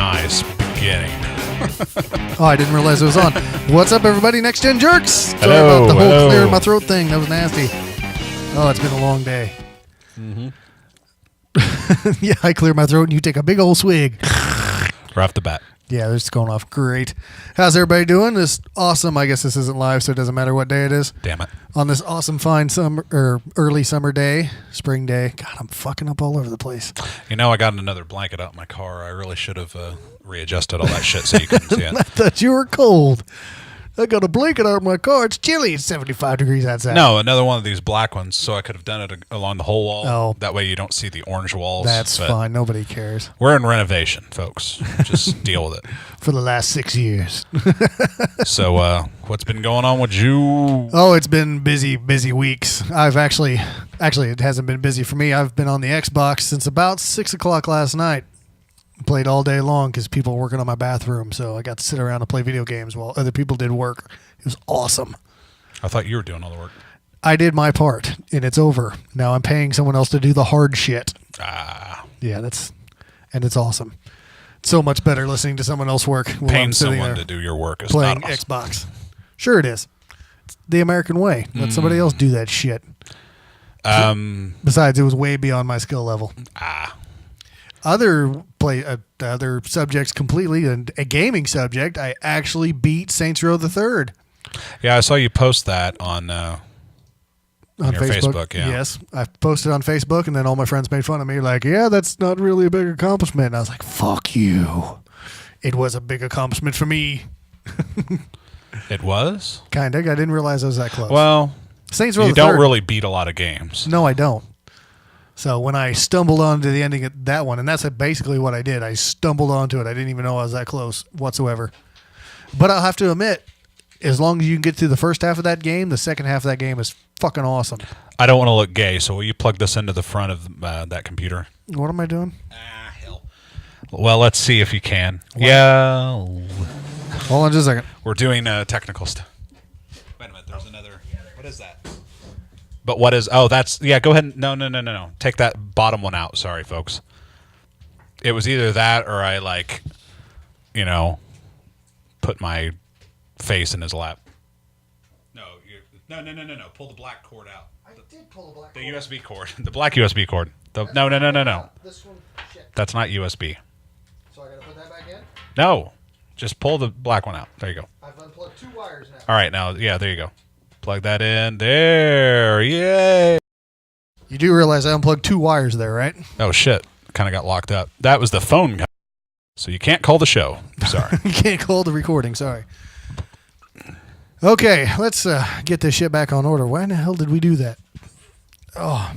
nice beginning. Oh, I didn't realize it was on. What's up, everybody? Next Gen Jerks. Sorry Hello, about the whole hello. clear in my throat thing. That was nasty. Oh, it's been a long day. Mm-hmm. Yeah, I clear my throat and you take a big old swig. Right off the bat. Yeah, this is going off great. How's everybody doing? This awesome. I guess this isn't live, so it doesn't matter what day it is. Damn it. On this awesome, fine summer or early summer day, spring day. God, I'm fucking up all over the place. You know, I got another blanket out in my car. I really should have readjusted all that shit so you couldn't see I it. thought you were cold. I got a blanket out of my car. It's chilly. It's 75 degrees outside. No, another one of these black ones, so I could have done it along the whole wall. Oh. That way you don't see the orange walls. That's but fine. Nobody cares. We're in renovation, folks. Just deal with it. For the last 6 years. So, what's been going on with you? Oh, it's been busy weeks. I've actually, it hasn't been busy for me. I've been on the Xbox since about 6 o'clock last night. Played all day long because people were working on my bathroom, so I got to sit around and play video games while other people did work. It was awesome. I thought you were doing all the work. I did my part, and it's over. Now I'm paying someone else to do the hard shit. Yeah, it's awesome. So much better listening to someone else work while Paying I'm sitting someone there to do your work is playing not awesome. Xbox. Sure it is. It's the American way. Let somebody else do that shit. Besides, it was way beyond my skill level. Other subjects completely, and a gaming subject, I actually beat Saints Row the Third. Yeah, I saw you post that on your Facebook. Yeah. Yes, I posted on Facebook, and then all my friends made fun of me, like, yeah, that's not really a big accomplishment. And I was like, fuck you. It was a big accomplishment for me. It was? Kind of. I didn't realize I was that close. Well, Saints Row you the don't Third. really beat a lot of games. No, I don't. So when I stumbled onto the ending of that one, and that's basically what I did, I stumbled onto it. I didn't even know I was that close whatsoever. But I'll have to admit, as long as you can get through the first half of that game, the second half of that game is fucking awesome. I don't want to look gay, so will you plug this into the front of that computer? What am I doing? Hell. Well, let's see if you can. What? Yeah. Hold on just a second. We're doing technical stuff. Wait a minute. There's another. What is that? But what is... Oh, that's... Yeah, go ahead. No. Take that bottom one out. Sorry, folks. It was either that or I, put my face in his lap. No. Pull the black cord out. I did pull the black cord. The USB cord. The black USB cord. No. This one, shit. That's not USB. So I gotta put that back in? No. Just pull the black one out. There you go. I've unplugged 2 wires now. All right, now, yeah, there you go. Plug that in. There. Yay. You do realize I unplugged 2 wires there, right? Oh, shit. Kind of got locked up. That was the phone guy. So you can't call the show. Sorry. You can't call the recording, sorry. Okay, let's get this shit back on order. Why in the hell did we do that? Oh.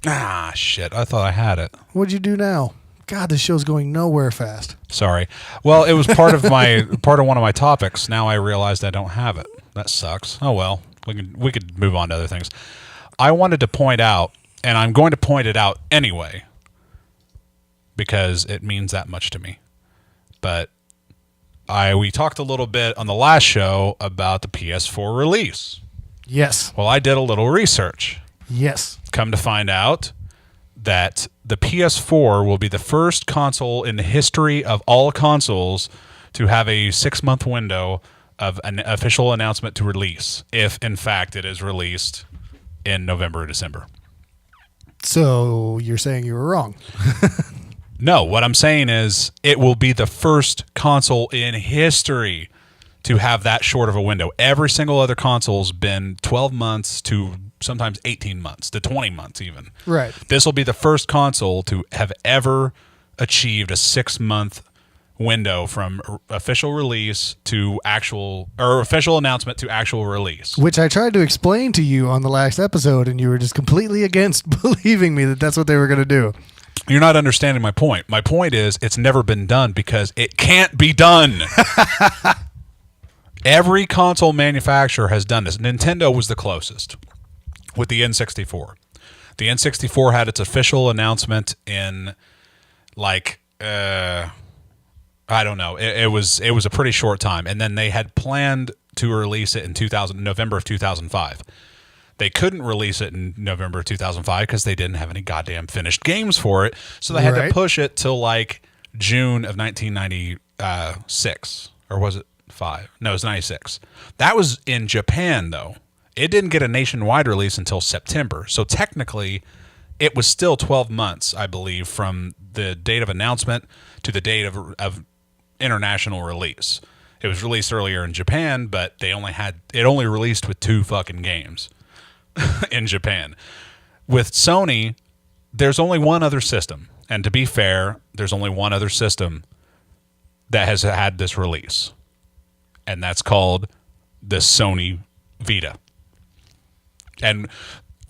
Ah, shit. I thought I had it. What'd you do now? God, this show's going nowhere fast. Sorry. Well, it was part of one of my topics. Now I realized I don't have it. That sucks. Oh well. We could move on to other things. I wanted to point out, and I'm going to point it out anyway, because it means that much to me. But we talked a little bit on the last show about the PS4 release. Yes. Well, I did a little research. Yes. Come to find out that the PS4 will be the first console in the history of all consoles to have a 6-month window of an official announcement to release, if in fact it is released in November or December. So you're saying you were wrong. No, what I'm saying is it will be the first console in history to have that short of a window. Every single other console's been 12 months to sometimes 18 months to 20 months even. Right. This will be the first console to have ever achieved a 6-month window from official release to official announcement to actual release. Which I tried to explain to you on the last episode, and you were just completely against believing me that that's what they were going to do. You're not understanding my point. My point is it's never been done because it can't be done. Every console manufacturer has done this. Nintendo was the closest with the N64. The N64 had its official announcement in I don't know. It was a pretty short time, and then they had planned to release it in November of 2005. They couldn't release it in November of 2005 because they didn't have any goddamn finished games for it, so they had to push it till June of 1996, or was it 5? No, it was 96. That was in Japan, though. It didn't get a nationwide release until September. So technically, it was still 12 months, I believe, from the date of announcement to the date of international release. It was released earlier in Japan, but it only released with 2 fucking games in Japan. With Sony, there's only one other system. And to be fair, there's only one other system that has had this release. And that's called the Sony Vita. And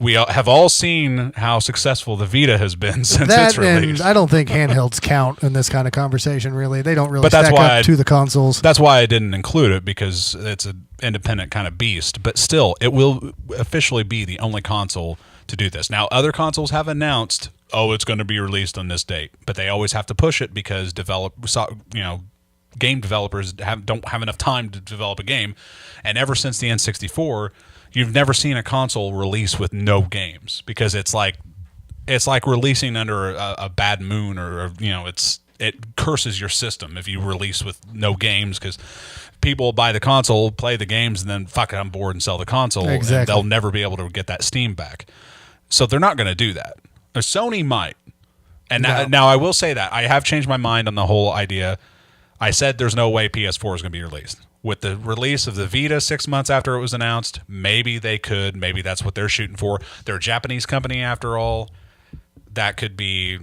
we have all seen how successful the Vita has been since its release. And I don't think handhelds count in this kind of conversation, really. They don't really But that's stack why up to the consoles. That's why I didn't include it, because it's an independent kind of beast. But still, it will officially be the only console to do this. Now, other consoles have announced, it's going to be released on this date. But they always have to push it because game developers don't have enough time to develop a game. And ever since the N64, you've never seen a console release with no games, because it's like releasing under a bad moon, or it curses your system if you release with no games, because people will buy the console, play the games, and then fuck it, I'm bored, and sell the console. Exactly. And they'll never be able to get that Steam back. So they're not going to do that. Sony might. And now I will say that I have changed my mind on the whole idea. I said there's no way PS4 is going to be released. With the release of the Vita 6 months after it was announced, maybe they could. Maybe that's what they're shooting for. They're a Japanese company, after all. That could be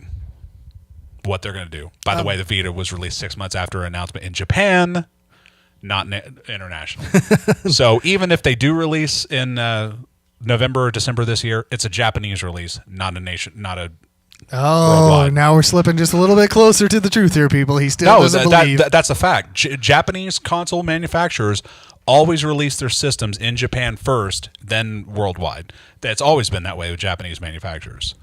what they're going to do. By the way, the Vita was released 6 months after announcement in Japan, not international. So even if they do release in November or December this year, it's a Japanese release, not a worldwide. Now we're slipping just a little bit closer to the truth here, people. He still doesn't believe. That's a fact. Japanese console manufacturers always release their systems in Japan first, then worldwide. That's always been that way with Japanese manufacturers.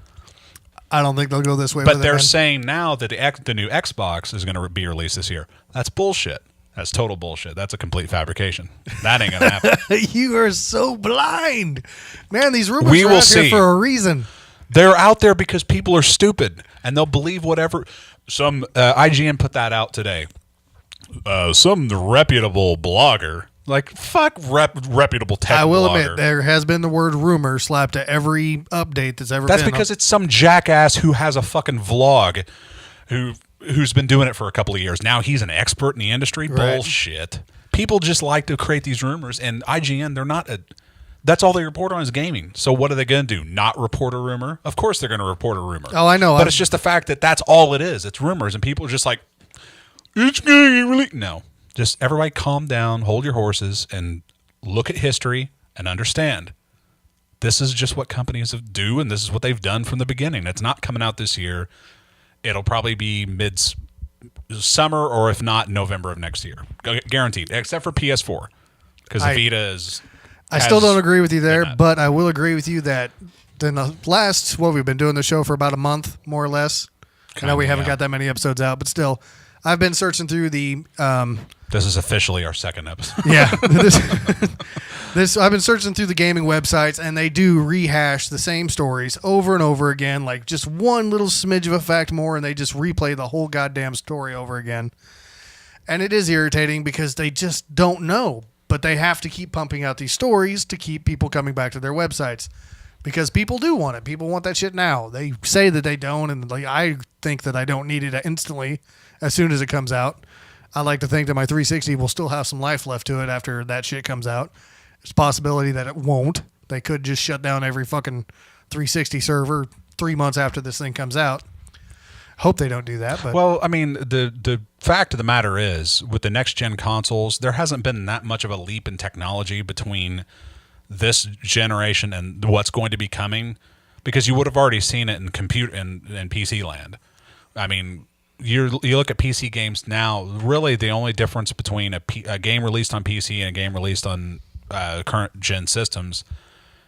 I don't think they'll go this way. But they're saying now that the new Xbox is going to be released this year. That's bullshit. That's total bullshit. That's a complete fabrication. That ain't going to happen. You are so blind. Man, these rumors are out here for a reason. They're out there because people are stupid, and they'll believe whatever. Some IGN put that out today. Some reputable blogger, like fuck reputable tech. I will blogger. admit there has been the word rumor slapped to every update that's ever been. That's because it's some jackass who has a fucking vlog, who's been doing it for a couple of years. Now he's an expert in the industry. Right. Bullshit. People just like to create these rumors, and IGN, they're not a. That's all they report on is gaming. So what are they going to do? Not report a rumor? Of course they're going to report a rumor. Oh, I know. But it's just the fact that that's all it is. It's rumors, and people are just like, it's going to really... No. Just everybody calm down, hold your horses, and look at history and understand. This is just what companies do, and this is what they've done from the beginning. It's not coming out this year. It'll probably be mid-summer, or if not, November of next year. Guaranteed, except for PS4, because the Vita is... I still don't agree with you there, but I will agree with you that in the last, we've been doing the show for about a month, more or less. I know we haven't got that many episodes out, but still, I've been searching through the... this is officially our second episode. Yeah. I've been searching through the gaming websites, and they do rehash the same stories over and over again, like just one little smidge of a fact more, and they just replay the whole goddamn story over again. And it is irritating because they just don't know. But they have to keep pumping out these stories to keep people coming back to their websites, because people do want it. People want that shit now. They say that they don't, and I think that I don't need it instantly as soon as it comes out. I like to think that my 360 will still have some life left to it after that shit comes out. There's a possibility that it won't. They could just shut down every fucking 360 server 3 months after this thing comes out. Hope they don't do that. But well, I mean, the fact of the matter is, with the next-gen consoles, there hasn't been that much of a leap in technology between this generation and what's going to be coming, because you would have already seen it in computer and PC land. I mean, you look at PC games now, really the only difference between a game released on PC and a game released on current-gen systems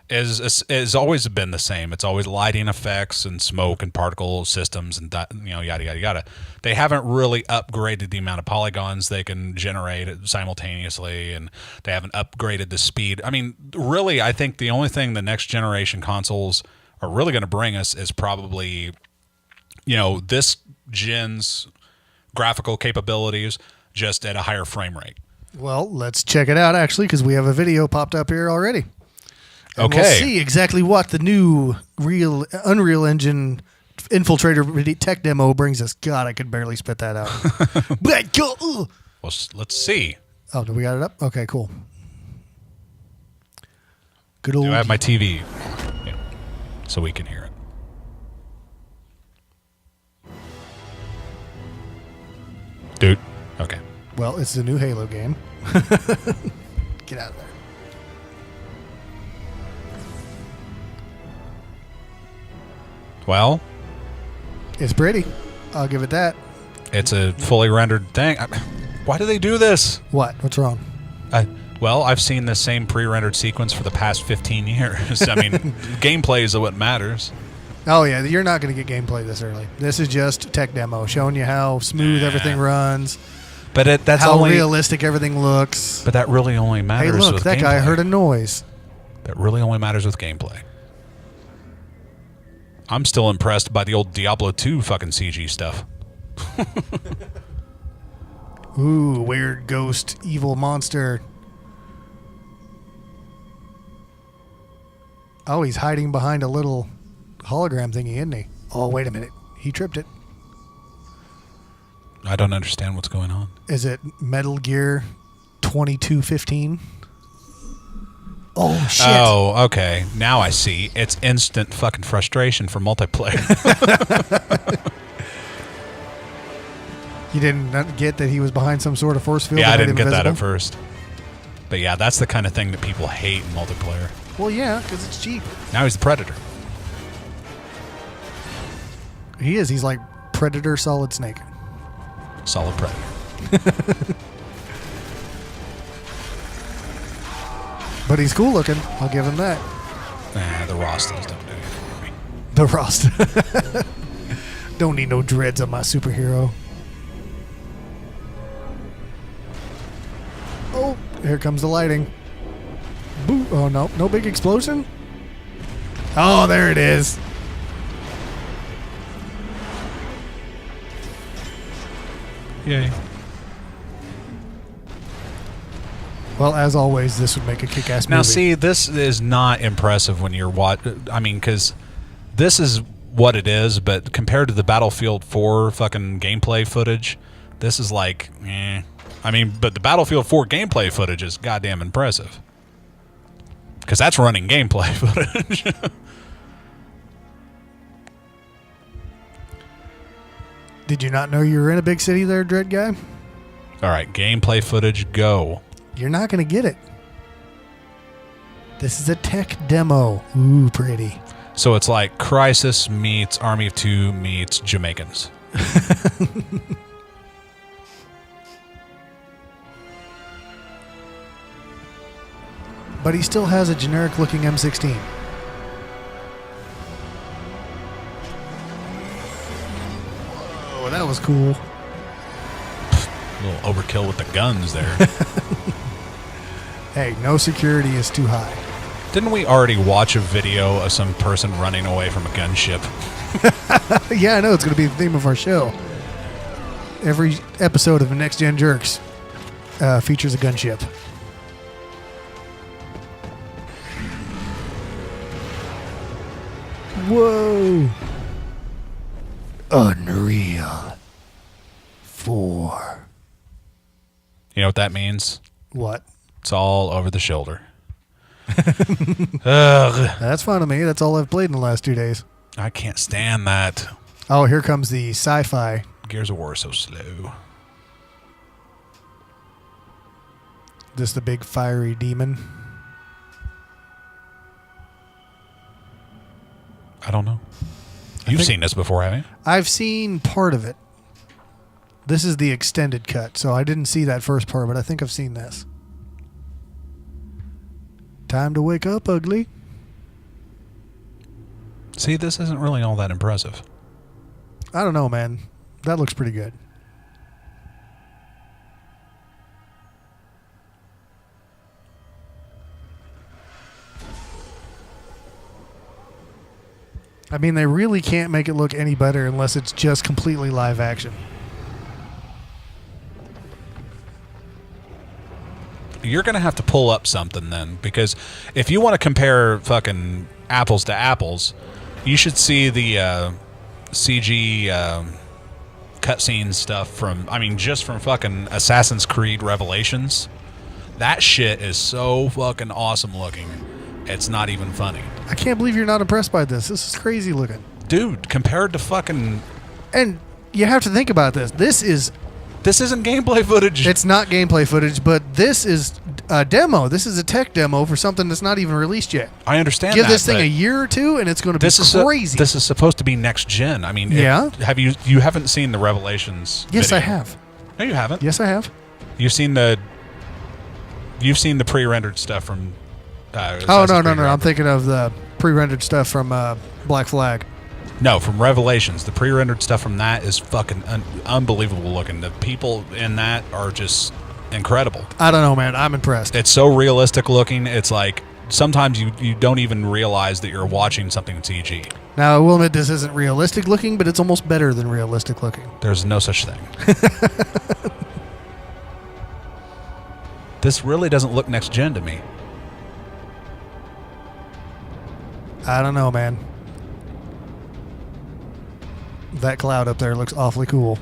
is always been the same. It's always lighting effects and smoke and particle systems and yada yada yada. They haven't really upgraded the amount of polygons they can generate simultaneously, and they haven't upgraded the speed. I mean, really, I think the only thing the next generation consoles are really going to bring us is probably, this gen's graphical capabilities, just at a higher frame rate. Well, let's check it out, actually, because we have a video popped up here already. And Okay. we'll see exactly what the new Unreal Engine Infiltrator tech demo brings us. God, I could barely spit that out. Well, let's see. Oh, do we got it up? Okay, cool. Good old. Do I have my TV? Yeah. So we can hear it. Dude. Okay. Well, it's the new Halo game. Get out of there. Well, It's pretty. I'll give it that. it's a fully rendered thing. Why do they do this? What? What's wrong? Well, I've seen the same pre-rendered sequence for the past 15 years. I mean, gameplay is what matters. Oh, yeah. You're not going to get gameplay this early. This is just tech demo showing you how smooth everything runs, But that's how only realistic everything looks. But that really only Hey, matters look, with that gameplay. guy heard a noise. That really only matters with gameplay. I'm still impressed by the old Diablo 2 fucking CG stuff. Ooh, weird ghost, evil monster. Oh, he's hiding behind a little hologram thingy, isn't he? Oh, wait a minute. He tripped it. I don't understand what's going on. Is it Metal Gear 2215? Oh, shit. Oh, okay. Now I see. It's instant fucking frustration for multiplayer. You didn't get that he was behind some sort of force field? Yeah, I that made didn't him get that at invisible? first. But yeah, that's the kind of thing that people hate in multiplayer. Well, yeah, because it's cheap. Now he's the Predator. He is. He's like Predator Solid Snake. Solid Predator. But he's cool looking. I'll give him that. Nah, the Rostas don't do anything for me. The Rost. Don't need no dreads on my superhero. Oh, here comes the lighting. Boo. Oh, no. No big explosion? Oh, there it is. Yay. Well, as always, this would make a kick-ass movie. Now, see, this is not impressive when you're I mean, because this is what it is, but compared to the Battlefield 4 fucking gameplay footage, this is like, eh. I mean, but the Battlefield 4 gameplay footage is goddamn impressive. Because that's running gameplay footage. Did you not know you were in a big city there, Dread Guy? All right, gameplay footage, go. You're not going to get it. This is a tech demo. Ooh, pretty. So it's like Crysis meets Army of Two meets Jamaicans. But he still has a generic-looking M16. Oh, that was cool. A little overkill with the guns there. Hey, no security is too high. Didn't we already watch a video of some person running away from a gunship? Yeah, I know. It's going to be the theme of our show. Every episode of the Next Gen Jerks features a gunship. Whoa. Unreal 4. You know what that means? What? It's all over the shoulder. Ugh, That's fine to me. That's all I've played in the last 2 days. I can't stand that. Oh, here comes the sci-fi. Gears of War is so slow. This the big fiery demon. I don't know. You've seen this before, haven't you? I've seen part of it. This is the extended cut, so I didn't see that first part, but I think I've seen this. Time to wake up, ugly. See, this isn't really all that impressive. I don't know, man. That looks pretty good. I mean, they really can't make it look any better unless it's just completely live action. you're going to have to pull up something then, because if you want to compare fucking apples to apples, you should see the CG cutscene stuff from, I mean, just from fucking Assassin's Creed Revelations. That shit is so fucking awesome looking. It's not even funny. I can't believe you're not impressed by this. This is crazy looking. Dude, compared to fucking... And you have to think about this. This isn't gameplay footage. It's not gameplay footage, but this is a demo. This is a tech demo for something that's not even released yet. I understand Give that. this thing a year or two, and it's going to be crazy. This is supposed to be next gen. I mean, yeah. You haven't seen the Revelations Yes, video. I have. No, you haven't. Yes, I have. You've seen the pre-rendered stuff from... no. Creed I'm thinking of the pre-rendered stuff from Black Flag. No, from Revelations. The pre-rendered stuff from that is fucking unbelievable looking. The people in that are just incredible. I don't know, man. I'm impressed. It's so realistic looking. It's like sometimes you don't even realize that you're watching something CG. Now, I will admit this isn't realistic looking, but it's almost better than realistic looking. There's no such thing. This really doesn't look next gen to me. I don't know, man. That cloud up there looks awfully cool.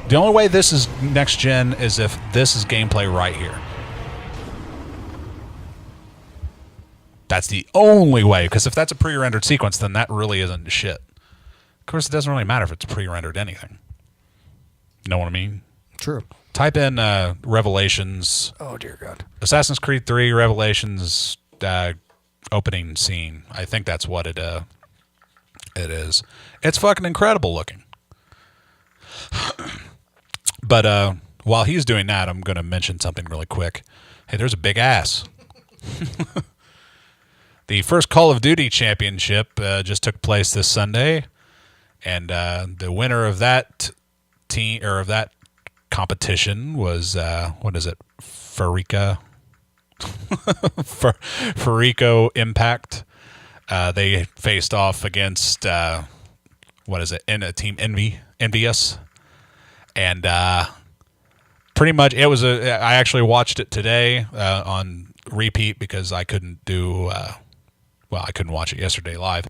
The only way this is next gen is if this is gameplay right here. That's the only way, because if that's a pre-rendered sequence, then that really isn't shit. Of course, it doesn't really matter if it's pre-rendered anything. Know what I mean? True. Type in Revelations. Oh, dear God. Assassin's Creed 3 Revelations opening scene. I think that's what it is. It's fucking incredible looking. But while he's doing that, I'm going to mention something really quick. Hey, there's a big ass. The first Call of Duty championship just took place this Sunday, and the winner of that team or of that competition was what is it? Farico Impact. They faced off against what is it? In a team Envious, and pretty much it was I actually watched it today on repeat because I couldn't do. Well, I couldn't watch it yesterday live,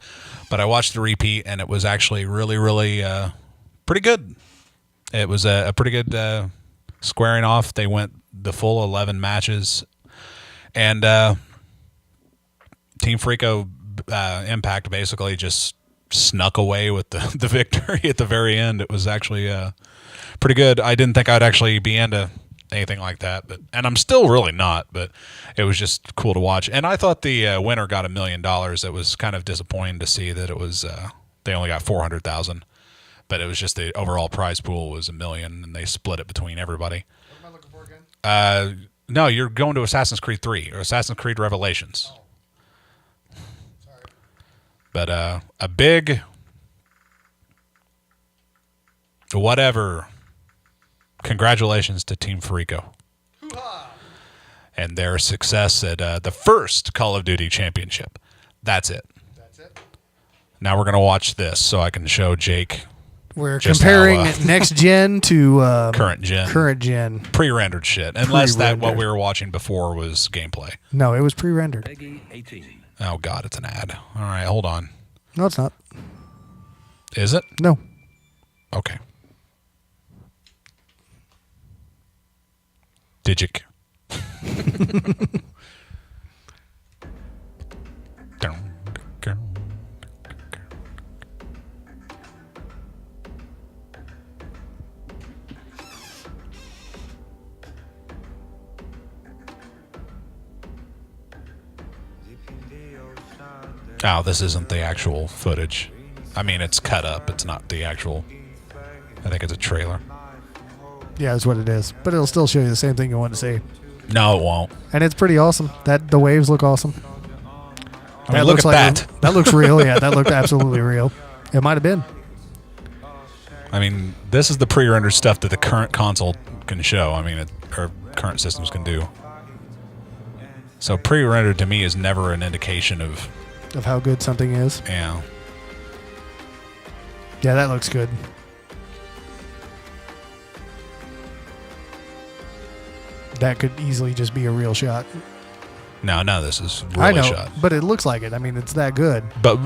but I watched the repeat, and it was actually really, really pretty good. It was a pretty good squaring off. They went the full 11 matches, and Team Frico Impact basically just snuck away with the victory at the very end. It was actually pretty good. I didn't think I'd actually be into anything like that, and I'm still really not, but it was just cool to watch. And I thought the winner got $1 million. It was kind of disappointing to see that it was they only got 400,000, but it was just the overall prize pool was $1 million, and they split it between everybody. What am I looking for again? No, you're going to Assassin's Creed 3 or Assassin's Creed Revelations. Oh. Sorry. But a big whatever. Congratulations to Team Farico and their success at the first Call of Duty championship. That's it. That's it. Now we're going to watch this so I can show Jake. We're comparing next gen to current gen. Current gen. Pre-rendered shit. Unless that what we were watching before was gameplay. No, it was pre-rendered. Oh, God, it's an ad. All right, hold on. No, it's not. Is it? No. Okay. Digic. Oh, this isn't the actual footage. I mean, it's cut up. It's not the actual. I think it's a trailer. Yeah, that's what it is. But it'll still show you the same thing you want to see. No, it won't. And it's pretty awesome. The waves look awesome. I mean, look at that. That looks real. Yeah, that looked absolutely real. It might have been. I mean, this is the pre-rendered stuff that the current console can show. I mean, or current systems can do. So pre-rendered to me is never an indication of how good something is. Yeah. Yeah, that looks good. that could easily just be a real shot. No, none of this is really I know, shot. but it looks like it. I mean, it's that good. But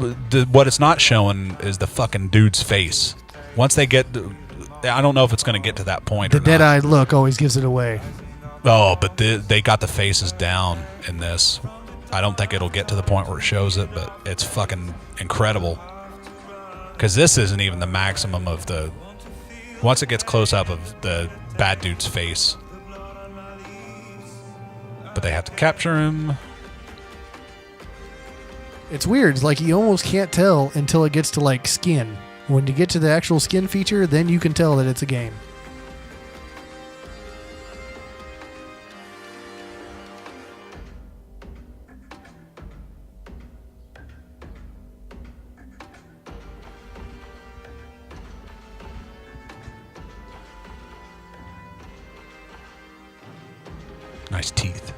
what it's not showing is the fucking dude's face. Once they get, I don't know if it's going to get to that point. The or not. dead-eyed look always gives it away. Oh, but they got the faces down in this. I don't think it'll get to the point where it shows it, but it's fucking incredible. Because this isn't even the maximum of the. Once it gets close up of the bad dude's face. But they have to capture him. It's weird. It's like you almost can't tell until it gets to like skin. When you get to the actual skin feature, then you can tell that it's a game. Nice teeth.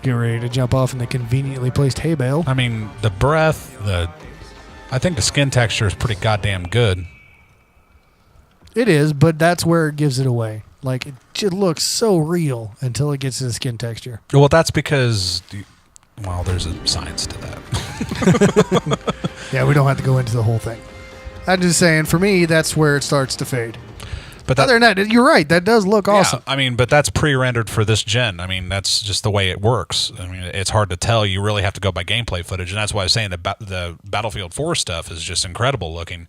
Get ready to jump off in the conveniently placed hay bale. I mean, the breath, I think the skin texture is pretty goddamn good. It is, but that's where it gives it away. Like, it just looks so real until it gets to the skin texture. Well, that's because, well, there's a science to that. Yeah, we don't have to go into the whole thing. I'm just saying, for me, that's where it starts to fade. But other than that, you're right. That does look awesome. I mean, but that's pre-rendered for this gen. I mean, that's just the way it works. I mean, it's hard to tell. You really have to go by gameplay footage, and that's why I was saying the Battlefield 4 stuff is just incredible looking.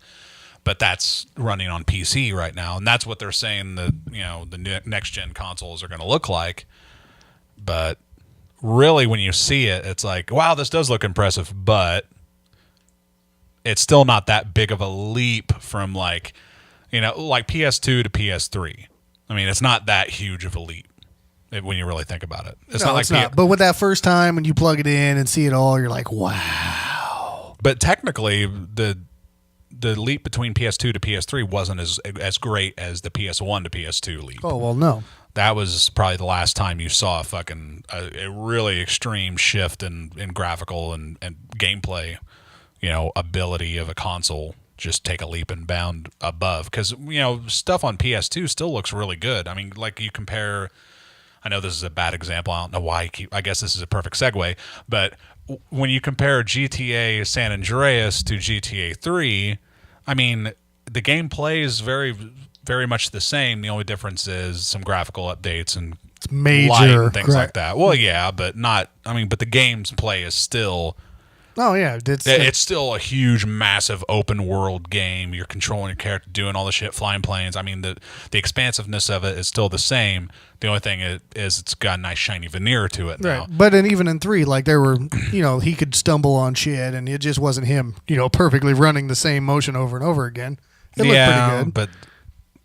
But that's running on PC right now, and that's what they're saying the next gen consoles are going to look like. But really, when you see it, it's like, wow, this does look impressive, but it's still not that big of a leap from like PS2 to PS3. I mean, it's not that huge of a leap when you really think about it. It's not like it's not. But with that first time when you plug it in and see it all, you're like, wow. But technically, the leap between PS2 to PS3 wasn't as great as the PS1 to PS2 leap. Oh, well, no. That was probably the last time you saw a really extreme shift in graphical and gameplay, ability of a console just take a leap and bound above. Because, stuff on PS2 still looks really good. I mean, like you compare, I know this is a bad example. I don't know why I guess this is a perfect segue, but when you compare GTA San Andreas to GTA 3, I mean, the gameplay is very, very much the same. The only difference is some graphical updates and it's major light and things like that. Well, yeah, but not. I mean, but the game's play is still. Oh yeah, it's still a huge, massive open world game. You're controlling your character, doing all the shit, flying planes. I mean, the expansiveness of it is still the same. The only thing is it's got a nice shiny veneer to it now. Right. But even in 3, like there were, he could stumble on shit, and it just wasn't him, perfectly running the same motion over and over again. It looked pretty good. But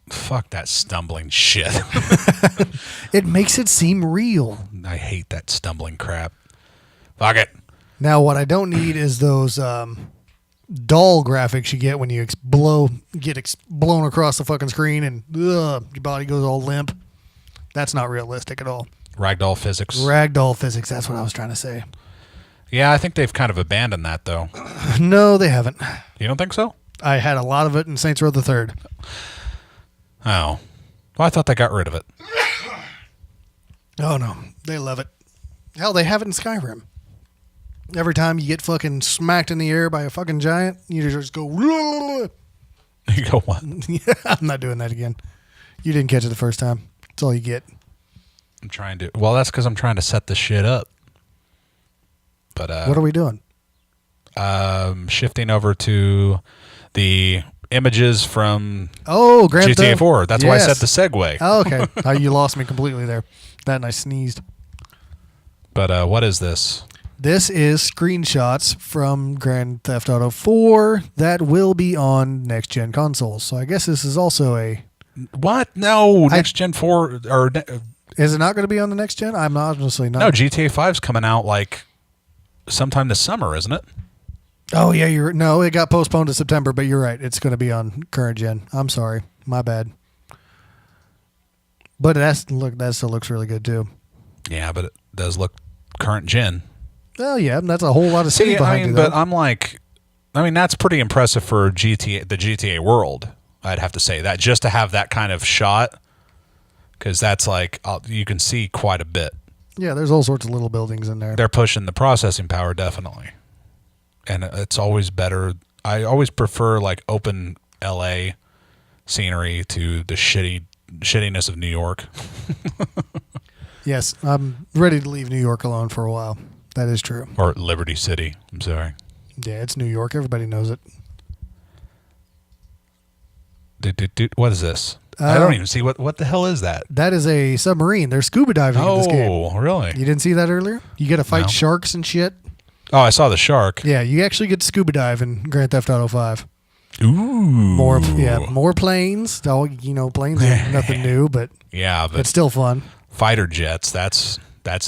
fuck that stumbling shit. It makes it seem real. I hate that stumbling crap. Fuck it. Now, what I don't need is those doll graphics you get when you get blown across the fucking screen and your body goes all limp. That's not realistic at all. Ragdoll physics. Ragdoll physics, that's what I was trying to say. Yeah, I think they've kind of abandoned that, though. No, they haven't. You don't think so? I had a lot of it in Saints Row the Third. Oh. Well, I thought they got rid of it. Oh, no. They love it. Hell, they have it in Skyrim. Every time you get fucking smacked in the air by a fucking giant, you just go... You go, what? Yeah, I'm not doing that again. You didn't catch it the first time. That's all you get. I'm trying to... Well, that's because I'm trying to set this shit up. But what are we doing? Shifting over to the images from Grand GTA Theft. 4. That's why I said the segue. Oh, okay. You lost me completely there. That and I sneezed. But what is this? This is screenshots from Grand Theft Auto 4 that will be on next-gen consoles. So I guess this is also a... What? No, next-gen 4... or Is it not going to be on the next-gen? I'm honestly not. No, GTA 5's coming out like sometime this summer, isn't it? Oh, yeah. No, it got postponed to September, but you're right. It's going to be on current-gen. I'm sorry. My bad. But that still looks really good, too. Yeah, but it does look current gen. Oh yeah, that's a whole lot of city behind you. But I'm like, that's pretty impressive for the GTA world. I'd have to say that just to have that kind of shot, because that's like you can see quite a bit. Yeah, there's all sorts of little buildings in there. They're pushing the processing power definitely, and it's always better. I always prefer like open LA scenery to the shittiness of New York. Yes, I'm ready to leave New York alone for a while. That is true. Or Liberty City. I'm sorry. Yeah, it's New York. Everybody knows it. What is this? I don't even see what the hell is that? That is a submarine. They're scuba diving in this game. Oh, really? You didn't see that earlier? You get to fight sharks and shit. Oh, I saw the shark. Yeah, you actually get to scuba dive in Grand Theft Auto 5. Ooh. More planes. Oh, planes are nothing new, but yeah, but it's still fun. Fighter jets, that's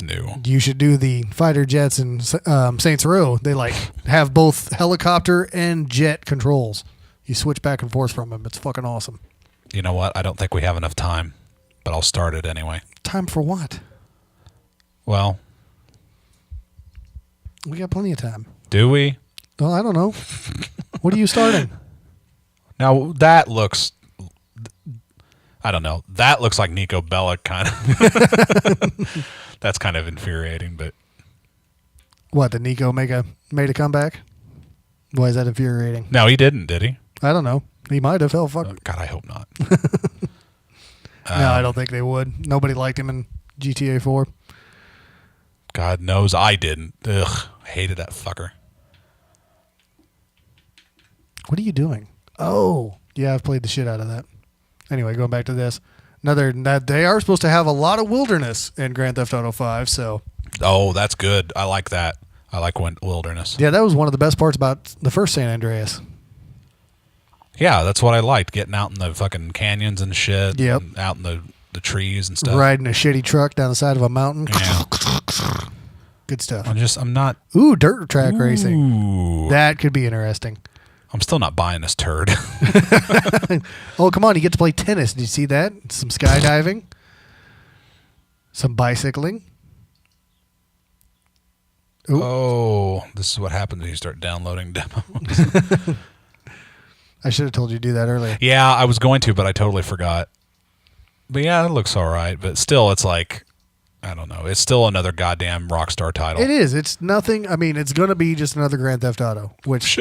new. You should do the fighter jets in Saints Row. They have both helicopter and jet controls. You switch back and forth from them. It's fucking awesome. You know what? I don't think we have enough time, but I'll start it anyway. Time for what? Well, we got plenty of time. Do we? Well, I don't know. What are you starting? Now, that looks... I don't know. That looks like Nico Bellic kind of. That's kind of infuriating, but... What, did Nico made a comeback? Why is that infuriating? No, he didn't, did he? I don't know. He might have. Hell, fuck. God, I hope not. No, I don't think they would. Nobody liked him in GTA 4. God knows I didn't. Ugh, hated that fucker. What are you doing? Oh, yeah, I've played the shit out of that. Anyway, going back to this. They are supposed to have a lot of wilderness in Grand Theft Auto 5, so... Oh, that's good. I like that. I like wilderness. Yeah, that was one of the best parts about the first San Andreas. Yeah, that's what I liked, getting out in the fucking canyons and shit. Yep. And out in the trees and stuff. Riding a shitty truck down the side of a mountain. Yeah. Good stuff. I'm not... Ooh, dirt track racing. That could be interesting. I'm still not buying this turd. Oh, come on. You get to play tennis. Did you see that? Some skydiving. Some bicycling. Ooh. Oh, this is what happens when you start downloading demos. I should have told you to do that earlier. Yeah, I was going to, but I totally forgot. But yeah, it looks all right. But still, it's like, I don't know. It's still another goddamn Rockstar title. It is. It's nothing. I mean, it's going to be just another Grand Theft Auto, which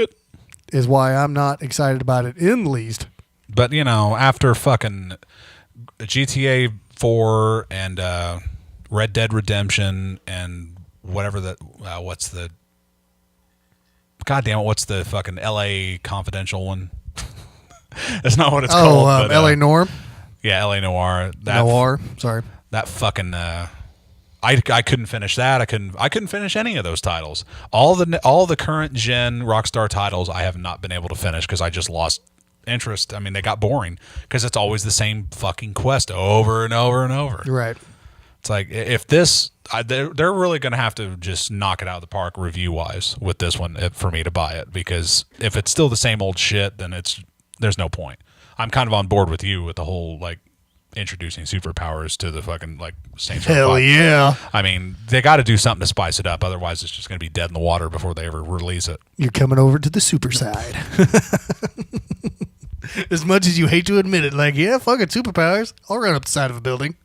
is why I'm not excited about it in the least. But, after fucking GTA 4 and Red Dead Redemption and whatever what's the fucking LA Confidential one? That's not what it's called. Oh, LA Noir? Yeah, LA Noir. Sorry. That fucking I couldn't finish that. I couldn't finish any of those titles. All the current gen Rockstar titles I have not been able to finish because I just lost interest. I mean, they got boring because it's always the same fucking quest over and over and over. Right. It's like if this they're really going to have to just knock it out of the park review wise with this one for me to buy it, because if it's still the same old shit, then there's no point. I'm kind of on board with you with the whole introducing superpowers to the fucking Saints Row. Hell yeah! I mean, they got to do something to spice it up. Otherwise, it's just going to be dead in the water before they ever release it. You're coming over to the super side. As much as you hate to admit it, yeah, fucking superpowers. I'll run up the side of a building.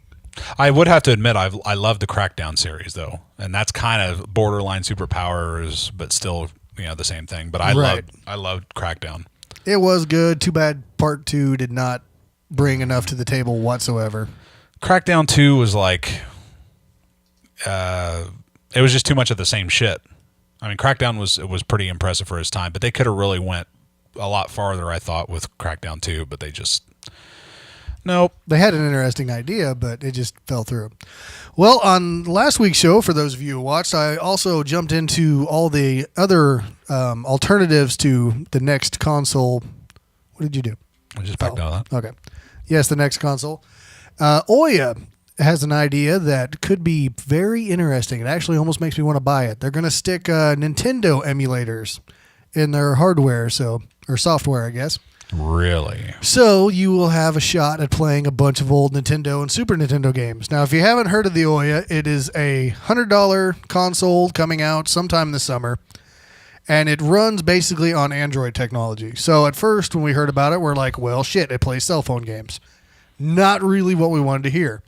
I would have to admit I love the Crackdown series though, and that's kind of borderline superpowers, but still the same thing. But I loved Crackdown. It was good. Too bad Part 2 did not bring enough to the table whatsoever. Crackdown 2 was it was just too much of the same shit. I mean, Crackdown was pretty impressive for his time, but they could have really went a lot farther, I thought, with Crackdown 2, but they just... Nope. They had an interesting idea, but it just fell through. Well, on last week's show, for those of you who watched, I also jumped into all the other alternatives to the next console. What did you do? I just backed out of that. Okay. Yes, the next console. Ouya has an idea that could be very interesting. It actually almost makes me want to buy it. They're going to stick Nintendo emulators in their hardware, or software, I guess. Really? So you will have a shot at playing a bunch of old Nintendo and Super Nintendo games. Now, if you haven't heard of the Ouya, it is a $100 console coming out sometime this summer, and it runs basically on Android technology. So at first, when we heard about it, we're like, well, shit, it plays cell phone games. Not really what we wanted to hear.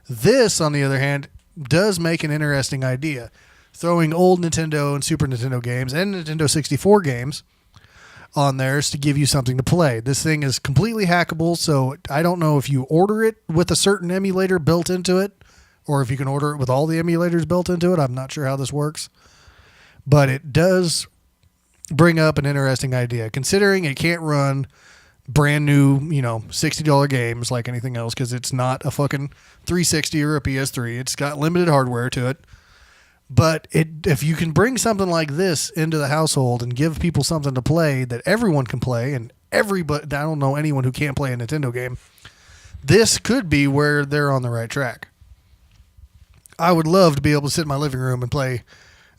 This, on the other hand, does make an interesting idea. Throwing old Nintendo and Super Nintendo games and Nintendo 64 games on theirs to give you something to play. This thing is completely hackable, so I don't know if you order it with a certain emulator built into it or if you can order it with all the emulators built into it. I'm not sure how this works. But it does bring up an interesting idea, considering it can't run brand new, $60 games like anything else because it's not a fucking 360 or a PS3. It's got limited hardware to it. But if you can bring something like this into the household and give people something to play that everyone can play, and everybody, I don't know anyone who can't play a Nintendo game, this could be where they're on the right track. I would love to be able to sit in my living room and play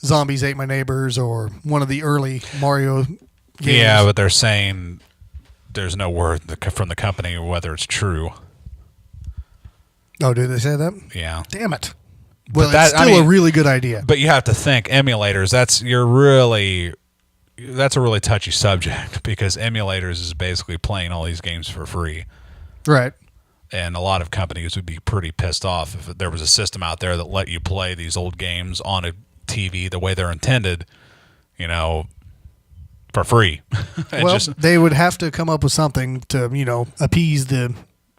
Zombies Ate My Neighbors or one of the early Mario games. Yeah, but they're saying there's no word from the company whether it's true. Oh, did they say that? Yeah. Damn it. Well, But it's still a really good idea. But you have to think emulators. That's a really touchy subject because emulators is basically playing all these games for free. Right. And a lot of companies would be pretty pissed off if there was a system out there that let you play these old games on a TV the way they're intended, for free. Well, they would have to come up with something to, appease the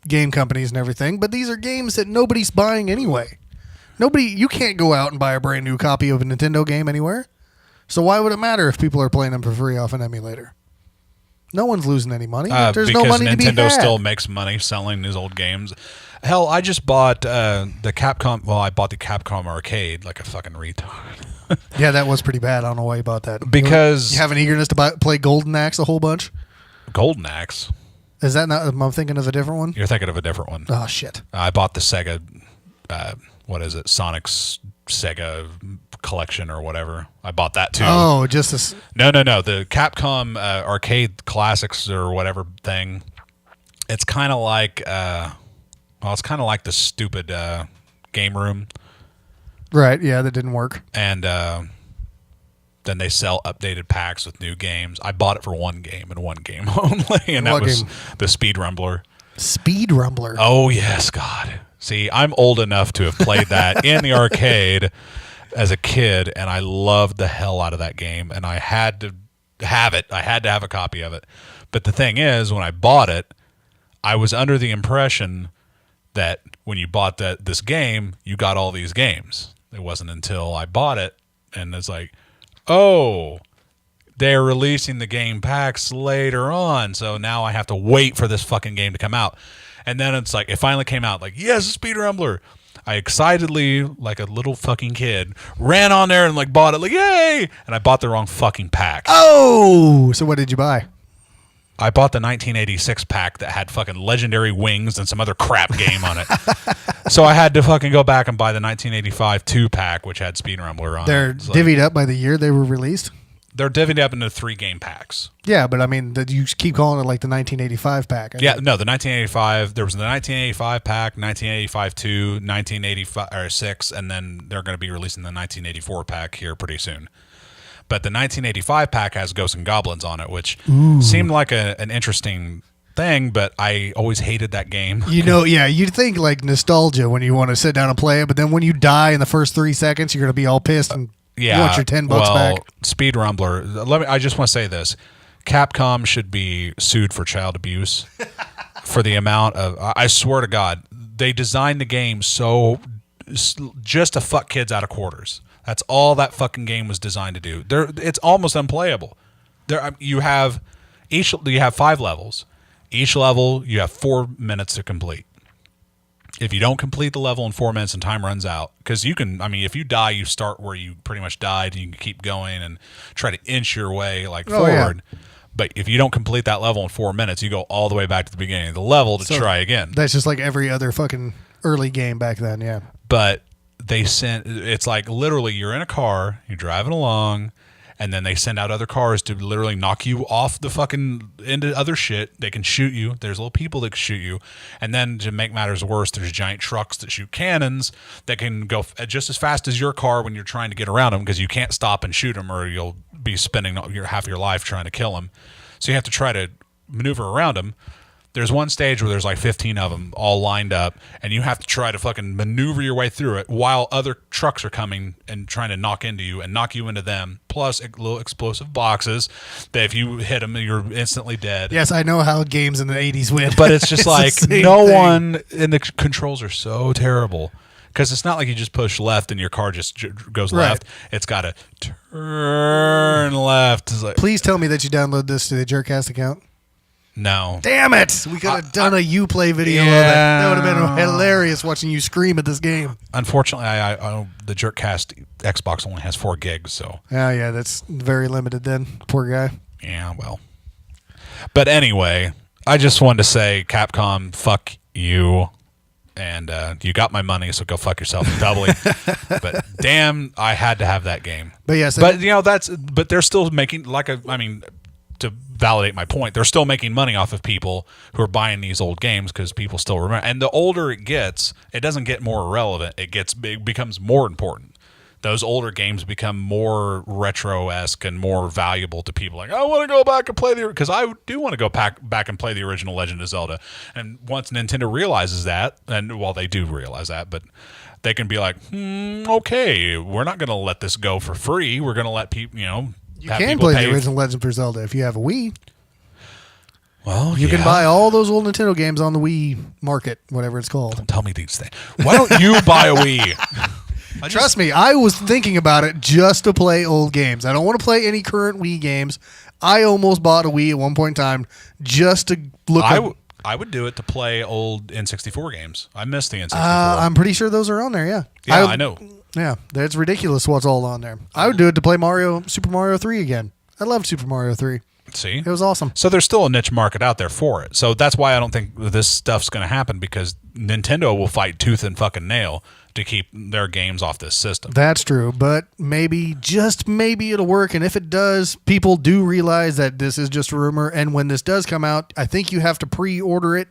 game companies and everything. But these are games that nobody's buying anyway. You can't go out and buy a brand new copy of a Nintendo game anywhere. So why would it matter if people are playing them for free off an emulator? No one's losing any money. There's no money to be had. Because Nintendo still makes money selling these old games. Hell, I just bought the Capcom. Well, I bought the Capcom arcade like a fucking retard. Yeah, that was pretty bad. I don't know why you bought that. Because you have an eagerness to play Golden Axe a whole bunch. Golden Axe. Is that not? Am I thinking of a different one? You're thinking of a different one. Oh shit! I bought the Sega. What is it? Sonic's Sega collection or whatever. I bought that too. Oh, just this. No. The Capcom arcade classics or whatever thing. It's kind of like, it's kind of like the stupid game room. Right. Yeah, that didn't work. And then they sell updated packs with new games. I bought it for one game and one game only, and that was the Speed Rumbler. Speed Rumbler. Oh yes, God. See, I'm old enough to have played that in the arcade as a kid, and I loved the hell out of that game, and I had to have it. I had to have a copy of it. But the thing is, when I bought it, I was under the impression that when you bought this game, you got all these games. It wasn't until I bought it, and it's like, oh, they're releasing the game packs later on, so now I have to wait for this fucking game to come out. And then it's like, it finally came out, like, yes, Speed Rumbler. I excitedly, like a little fucking kid, ran on there and like bought it, like, yay! And I bought the wrong fucking pack. Oh! So what did you buy? I bought the 1986 pack that had fucking Legendary Wings and some other crap game on it. So I had to fucking go back and buy the 1985 2-pack, which had Speed Rumbler on They're it. They're divvied up by the year they were released? They're divvied up into 3 game packs. Yeah, but I mean, you keep calling it like the 1985 pack. Yeah, no, the 1985, there was the 1985 pack, 1985 2, 1985 or 6, and then they're going to be releasing the 1984 pack here pretty soon. But the 1985 pack has Ghosts and Goblins on it, which seemed like an interesting thing, but I always hated that game. Yeah, you'd think like nostalgia when you want to sit down and play it, but then when you die in the first 3 seconds, you're going to be all pissed and you want your $10 back. Speed Rumbler. I just want to say this: Capcom should be sued for child abuse for the amount of. I swear to God, they designed the game so just to fuck kids out of quarters. That's all that fucking game was designed to do. It's almost unplayable. You have 5 levels. Each level you have 4 minutes to complete. If you don't complete the level in 4 minutes and time runs out, because if you die, you start where you pretty much died, and you can keep going and try to inch your way forward. Yeah. But if you don't complete that level in 4 minutes, you go all the way back to the beginning of the level to try again. That's just like every other fucking early game back then, yeah. But it's like literally you're in a car, you're driving along, and then they send out other cars to literally knock you off the fucking into other shit. They can shoot you. There's little people that can shoot you. And then to make matters worse, there's giant trucks that shoot cannons that can go just as fast as your car when you're trying to get around them, because you can't stop and shoot them or you'll be spending half your life trying to kill them. So you have to try to maneuver around them. There's one stage where there's like 15 of them all lined up, and you have to try to fucking maneuver your way through it while other trucks are coming and trying to knock into you and knock you into them, plus little explosive boxes that if you hit them, you're instantly dead. Yes, I know how games in the 80s went. But it's just It's like the same no thing. one, and the controls are so terrible. Because it's not like you just push left and your car just goes Right. left. It's got to turn left. It's like, Please tell me that you download this to the Jerkcast account. no. Damn it! We could have done a Uplay video of it. Yeah. That would have been hilarious watching you scream at this game. Unfortunately, the Jerkcast Xbox only has 4 gigs, so Oh, yeah, that's very limited then. Poor guy. yeah, well. But anyway, I just wanted to say, Capcom, fuck you. And you got my money, so go fuck yourself doubly. But damn, I had to have that game. But yes, But you know but they're still making to validate my point, they're still making money off of people who are buying these old games because people still remember. And the older it gets, it doesn't get more irrelevant. It becomes more important. Those older games become more retro-esque and more valuable to people. Like, I want to go back and play because I do want to go back and play the original Legend of Zelda. And once Nintendo realizes that, and well, they do realize that, but they can be like, okay, we're not going to let this go for free. We're going to let people, you have can people play pay. the original Legend of Zelda if you have a Wii. Well, You can buy all those old Nintendo games on the Wii market, whatever it's called. Tell me these things. Why don't you buy a Wii? Trust me, I was thinking about it just to play old games. I don't want to play any current Wii games. I almost bought a Wii at one point in time just to look up. I would do it to play old N64 games. I miss the N64. I'm pretty sure those are on there, yeah. Yeah, I know. Yeah, it's ridiculous what's all on there. I would do it to play Super Mario 3 again. I loved Super Mario 3. See? It was awesome. So there's still a niche market out there for it. So that's why I don't think this stuff's going to happen, because Nintendo will fight tooth and fucking nail to keep their games off this system. That's true, but maybe, just maybe it'll work. And if it does, people do realize that this is just a rumor. And when this does come out, I think you have to pre-order it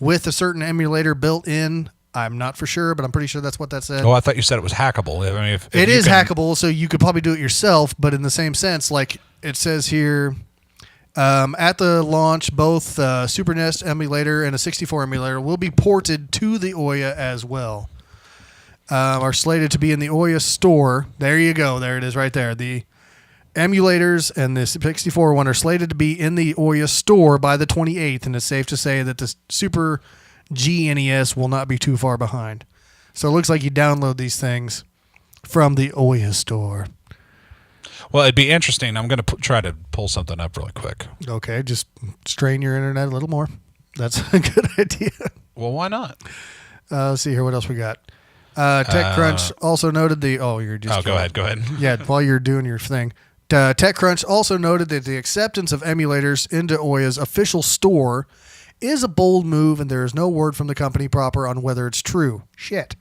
with a certain emulator built in. I'm not for sure, but I'm pretty sure that's what that said. Oh, I thought you said it was hackable. I mean, if It you is can- hackable, so you could probably do it yourself, but in the same sense, like it says here, at the launch, both Super NES emulator and a 64 emulator will be ported to the Ouya as well. Are slated to be in the Ouya store. There you go. There it is right there. The emulators and the 64 one are slated to be in the Ouya store by the 28th, and it's safe to say that the Super GNES will not be too far behind. So it looks like you download these things from the Ouya store. Well, it'd be interesting. I'm going to try to pull something up really quick. Okay, just strain your internet a little more. That's a good idea. Well, why not? Let's see here. What else we got? TechCrunch also noted the... Oh, you're just... Oh, go ahead. Yeah, while you're doing your thing. TechCrunch also noted that the acceptance of emulators into Ouya's official store is a bold move, and there is no word from the company proper on whether it's true. Shit.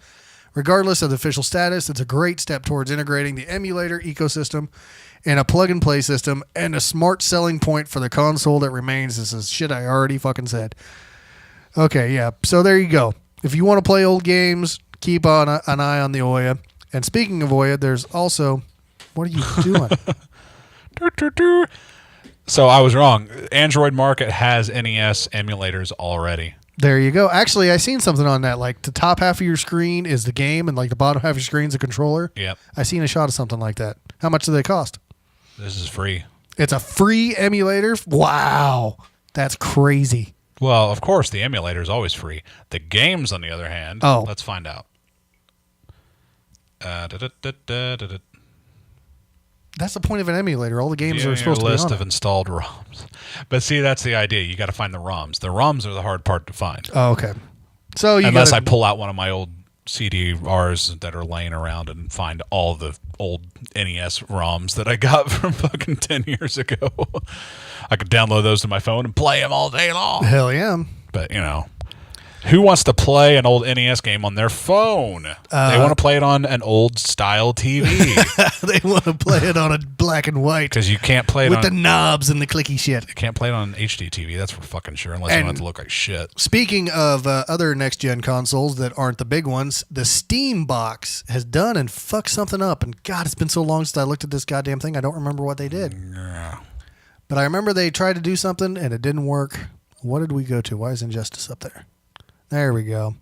Regardless of the official status, it's a great step towards integrating the emulator ecosystem in a plug-and-play system, and a smart selling point for the console that remains. This is shit I already fucking said. Okay, yeah. So there you go. If you want to play old games, keep on an eye on the Ouya. And speaking of Ouya, there's also... What are you doing? So I was wrong. Android market has NES emulators already. There you go. Actually, I seen something on that. Like the top half of your screen is the game, and like the bottom half of your screen is a controller. Yep. I seen a shot of something like that. How much do they cost? This is free. It's a free emulator. Wow, that's crazy. Well, of course, the emulator is always free. The games, on the other hand, let's find out. That's the point of an emulator. All the games are supposed to be list on of it. installed ROMs. But see, that's the idea. You got to find the ROMs. The ROMs are the hard part to find. Oh, okay. So you Unless gotta, I pull out one of my old CD-Rs that are laying around and find all the old NES ROMs that I got from fucking 10 years ago. I could download those to my phone and play them all day long. Hell yeah. But, you know. Who wants to play an old NES game on their phone? They want to play it on an old style TV. They want to play it on a black and white. Because you can't play it with on... the knobs and the clicky shit. You can't play it on HD TV, that's for fucking sure, unless you want it to look like shit. Speaking of other next-gen consoles that aren't the big ones, the Steam box has done and fucked something up. And God, it's been so long since I looked at this goddamn thing, I don't remember what they did. Yeah. But I remember they tried to do something and it didn't work. What did we go to? Why is Injustice up there? There we go.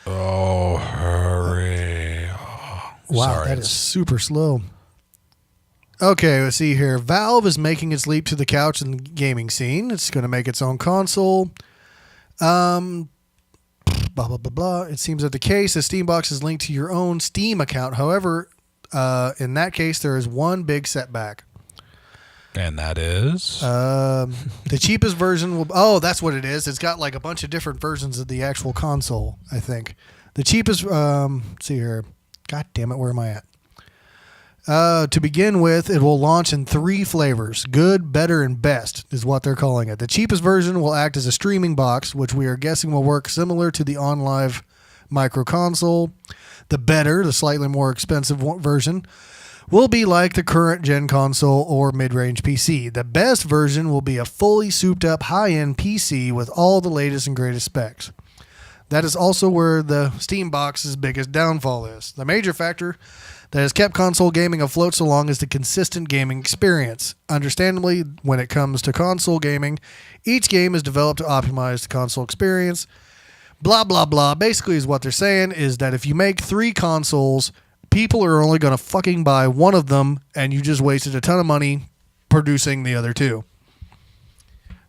Oh, hurry. Oh, wow, sorry, that is super slow. Okay, let's see here. Valve is making its leap to the couch in the gaming scene. It's going to make its own console. Blah, blah, blah, blah. It seems that the case, the Steam box is linked to your own Steam account. However, in that case, there is one big setback. And that is? The cheapest version will... Oh, that's what it is. It's got like a bunch of different versions of the actual console, I think. The cheapest... let's see here. God damn it, where am I at? To begin with, it will launch in 3 flavors. Good, better, and best is what they're calling it. The cheapest version will act as a streaming box, which we are guessing will work similar to the OnLive micro console. The better, the slightly more expensive version, will be like the current gen console or mid-range PC. The best version will be a fully souped-up high-end PC with all the latest and greatest specs. That is also where the Steam box's biggest downfall is. The major factor that has kept console gaming afloat so long is the consistent gaming experience. Understandably, when it comes to console gaming, each game is developed to optimize the console experience. Blah, blah, blah. Basically, is what they're saying is that if you make 3 consoles, people are only going to fucking buy one of them, and you just wasted a ton of money producing the other 2.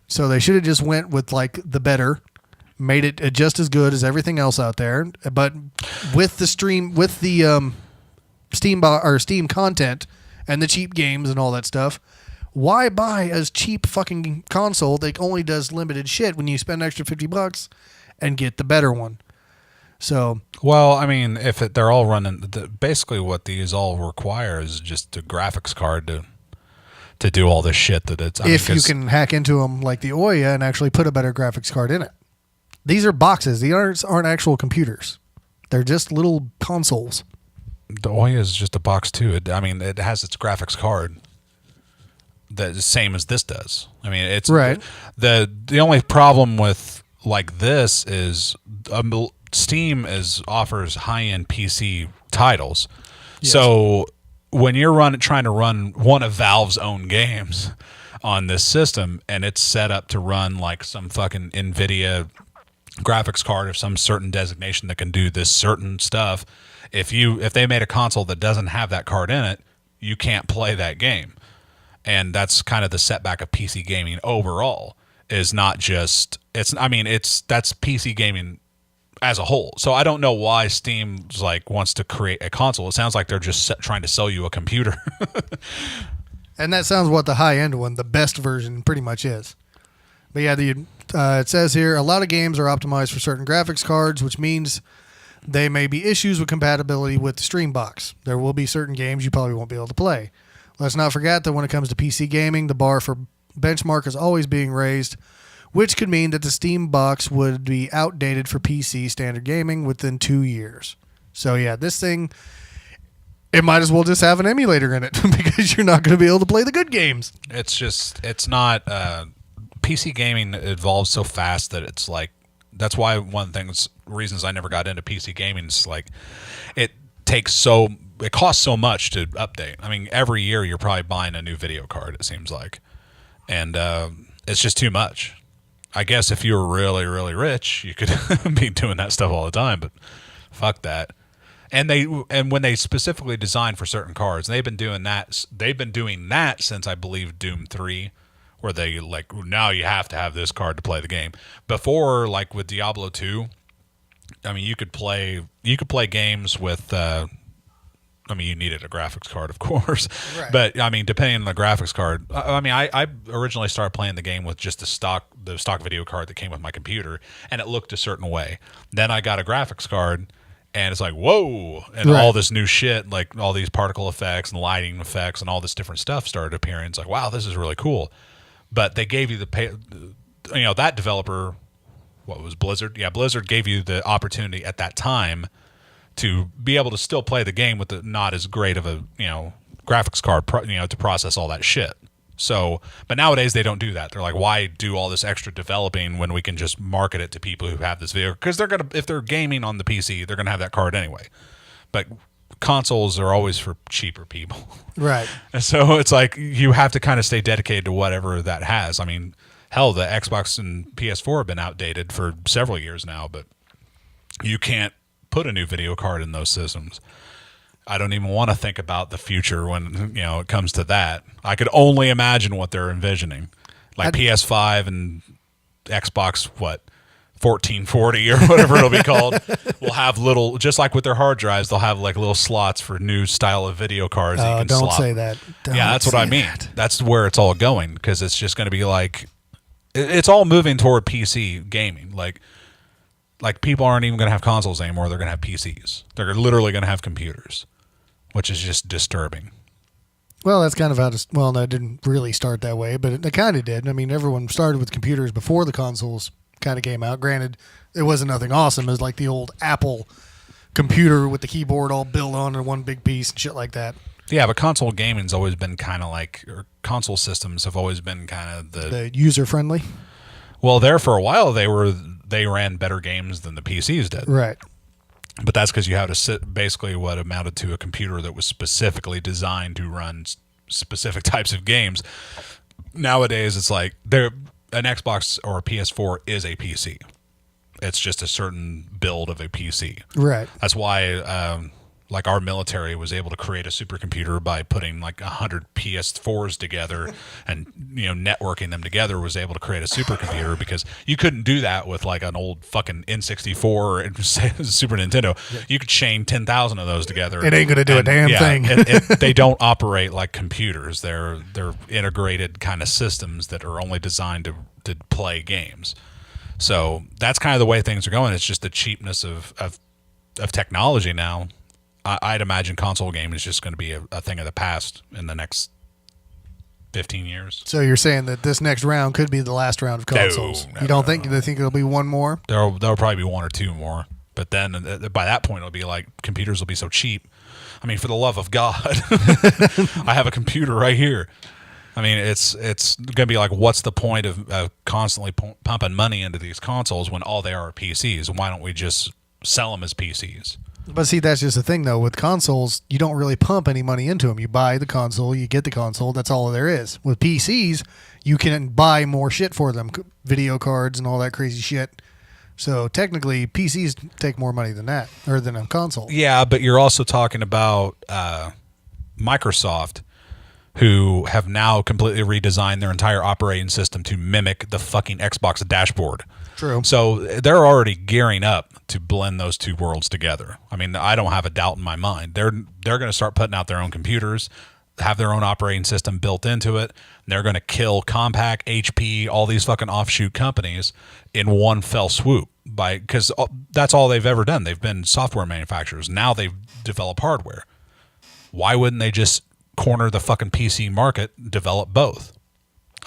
So they should have just went with like the better, made it just as good as everything else out there, but with the Steam Steam content and the cheap games and all that stuff. Why buy a cheap fucking console that only does limited shit when you spend an extra $50 and get the better one? So, well, I mean, if they're all running, basically what these all require is just a graphics card to do all this shit that it's. If you can hack into them like the Ouya and actually put a better graphics card in it. These are boxes. These aren't actual computers. They're just little consoles. The Ouya is just a box too. It has its graphics card the same as this does. I mean, it's right. The only problem with like this is Steam offers high-end PC titles. Yes. So when you're trying to run one of Valve's own games on this system, and it's set up to run like some fucking NVIDIA graphics card of some certain designation that can do this certain stuff, if they made a console that doesn't have that card in it, you can't play that game. And that's kind of the setback of PC gaming overall. Is not just that's PC gaming as a whole. So I don't know why Steam wants to create a console. It sounds like they're just trying to sell you a computer. And that sounds what the high-end one, the best version, pretty much is. But yeah, it says here, a lot of games are optimized for certain graphics cards, which means there may be issues with compatibility with the Stream box. There will be certain games you probably won't be able to play. Let's not forget that when it comes to PC gaming, the bar for benchmark is always being raised, which could mean that the Steam box would be outdated for PC standard gaming within 2 years. So yeah, this thing, it might as well just have an emulator in it because you're not going to be able to play the good games. It's not, PC gaming evolves so fast that it's like, that's why one of the reasons I never got into PC gaming is like, it costs so much to update. I mean, every year you're probably buying a new video card, it seems like. And it's just too much. I guess if you were really, really rich, you could be doing that stuff all the time, but fuck that. And when they specifically design for certain cards, they've been doing that. They've been doing that since I believe Doom 3, where they now you have to have this card to play the game. Before, like with Diablo 2, I mean you could play games with. You needed a graphics card, of course. Right. But, I mean, depending on the graphics card, I originally started playing the game with just the stock video card that came with my computer, and it looked a certain way. Then I got a graphics card, and it's like, whoa, and right. All this new shit, like all these particle effects and lighting effects and all this different stuff started appearing. It's like, wow, this is really cool. But they gave you that developer what was Blizzard? Yeah, Blizzard gave you the opportunity at that time to be able to still play the game with the not as great of a graphics card to process all that shit. So, but nowadays they don't do that. They're like, why do all this extra developing when we can just market it to people who have this video? Because if they're gaming on the PC, they're gonna have that card anyway. But consoles are always for cheaper people, right? And so it's like you have to kind of stay dedicated to whatever that has. I mean, hell, the Xbox and PS4 have been outdated for several years now, but you can't put a new video card in those systems. I don't even want to think about the future when it comes to that. I could only imagine what they're envisioning, like PS5 and Xbox 1440 or whatever it'll be called. Will have little, just like with their hard drives, they'll have like little slots for new style of video cards. Oh, don't say that. Yeah, that's what I mean. That's where it's all going, because it's just going to be like, it's all moving toward PC gaming. Like people aren't even going to have consoles anymore. They're going to have PCs. They're literally going to have computers, which is just disturbing. Well, that's kind of how well, that didn't really start that way, but it kind of did. I mean, everyone started with computers before the consoles kind of came out. Granted, it wasn't nothing awesome. It was like the old Apple computer with the keyboard all built on in one big piece and shit like that. Yeah, but console gaming's always been kind of like, or console systems have always been kind of the user-friendly. Well, there for a while, they ran better games than the PCs did. Right. But that's because you had to sit basically what amounted to a computer that was specifically designed to run specific types of games. Nowadays, it's like an Xbox or a PS4 is a PC. It's just a certain build of a PC. Right. That's why like our military was able to create a supercomputer by putting like 100 PS4s together and networking them together, was able to create a supercomputer, because you couldn't do that with like an old fucking N64 or Super Nintendo. Yeah. You could chain 10,000 of those together. It ain't going to do a damn thing. They don't operate like computers. They're integrated kind of systems that are only designed to play games. So that's kind of the way things are going. It's just the cheapness of technology now. I'd imagine console gaming is just going to be a thing of the past in the next 15 years. So you're saying that this next round could be the last round of consoles? No, you don't think? Do you think it'll be one more? There'll probably be one or two more. But then by that point, it'll be like computers will be so cheap. I mean, for the love of God, I have a computer right here. I mean, it's going to be like, what's the point of constantly pumping money into these consoles when all they are PCs? Why don't we just sell them as PCs? But see, that's just the thing, though. With consoles, you don't really pump any money into them. You buy the console, you get the console. That's all there is. With PCs, you can buy more shit for them, video cards and all that crazy shit. So technically, PCs take more money than that, or than a console. Yeah, but you're also talking about Microsoft, who have now completely redesigned their entire operating system to mimic the fucking Xbox dashboard. True. So they're already gearing up to blend those two worlds together. I mean, I don't have a doubt in my mind. They're going to start putting out their own computers, have their own operating system built into it. And they're going to kill Compaq, HP, all these fucking offshoot companies in one fell swoop, because that's all they've ever done. They've been software manufacturers. Now they've developed hardware. Why wouldn't they just corner the fucking PC market, develop both?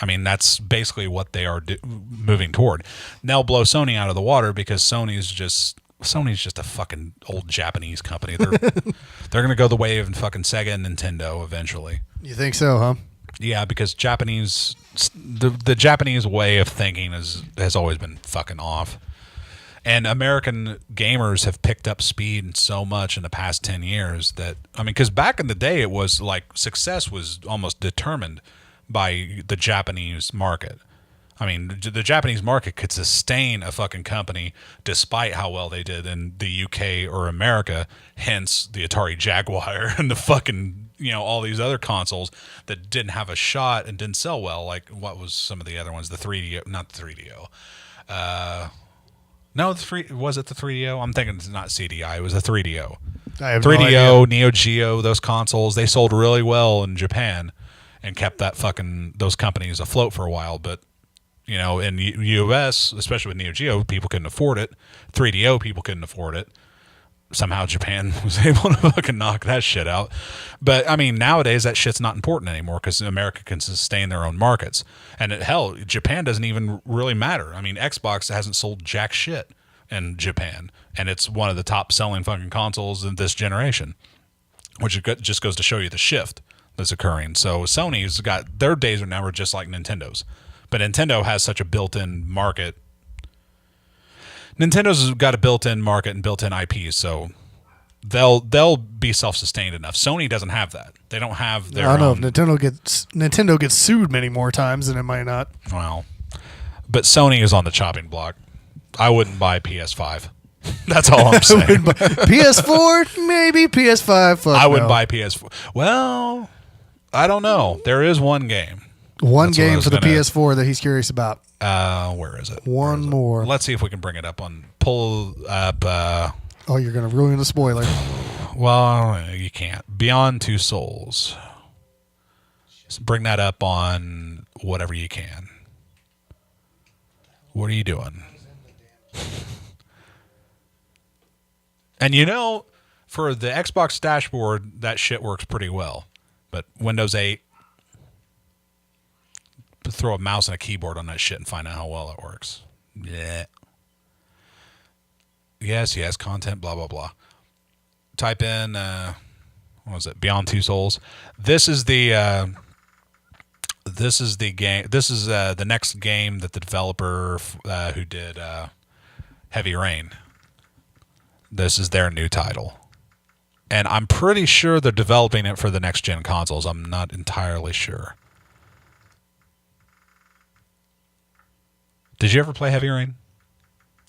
I mean, that's basically what they are moving toward. They'll blow Sony out of the water because Sony's just a fucking old Japanese company. They're going to go the way of fucking Sega and Nintendo eventually. You think so, huh? Yeah, because the Japanese way of thinking has always been fucking off. And American gamers have picked up speed so much in the past 10 years that, I mean, because back in the day, it was like success was almost determined by the Japanese market. I mean, the Japanese market could sustain a fucking company despite how well they did in the UK or America, hence the Atari Jaguar and the fucking, all these other consoles that didn't have a shot and didn't sell well. Like, what was some of the other ones? The 3DO, not the 3DO. No, was it the 3DO? I'm thinking it's not CDI. It was the 3DO. I have 3DO, no idea. Neo Geo, those consoles, they sold really well in Japan and kept those companies afloat for a while. But, in US, especially with Neo Geo, people couldn't afford it. 3DO, people couldn't afford it. somehow Japan was able to fucking knock that shit out. But I mean, nowadays that shit's not important anymore because America can sustain their own markets. And hell, Japan doesn't even really matter. I mean, Xbox hasn't sold jack shit in Japan, and it's one of the top selling fucking consoles in this generation, which just goes to show you the shift that's occurring. So Sony's got their days are now just like Nintendo's, but Nintendo has such a built-in market. Nintendo's got a built-in market and built-in IP, so they'll be self-sustained enough. Sony doesn't have that. They don't have their I don't know own. if Nintendo gets sued many more times than it might not. Well, but Sony is on the chopping block. I wouldn't buy PS5. That's all I'm saying. PS4, maybe. PS5, fuck I wouldn't no. buy PS4. Well, I don't know. There is one game. One That's what I game was for the gonna- PS4 that he's curious about. Where is it? One Where is it? more. Let's see if we can bring it up on pull up. Oh, you're going to ruin the spoiler. Well, you can't. Beyond Two Souls. Just bring that up on whatever you can. What are you doing? And you know, for the Xbox dashboard, that shit works pretty well. But Windows 8, throw a mouse and a keyboard on that shit and find out how well it works. Yeah. Yes, content, blah, blah, blah. Type in, what was it? Beyond Two Souls. This is the game. This is the next game that the developer who did Heavy Rain. This is their new title. And I'm pretty sure they're developing it for the next gen consoles. I'm not entirely sure. Did you ever play Heavy Rain?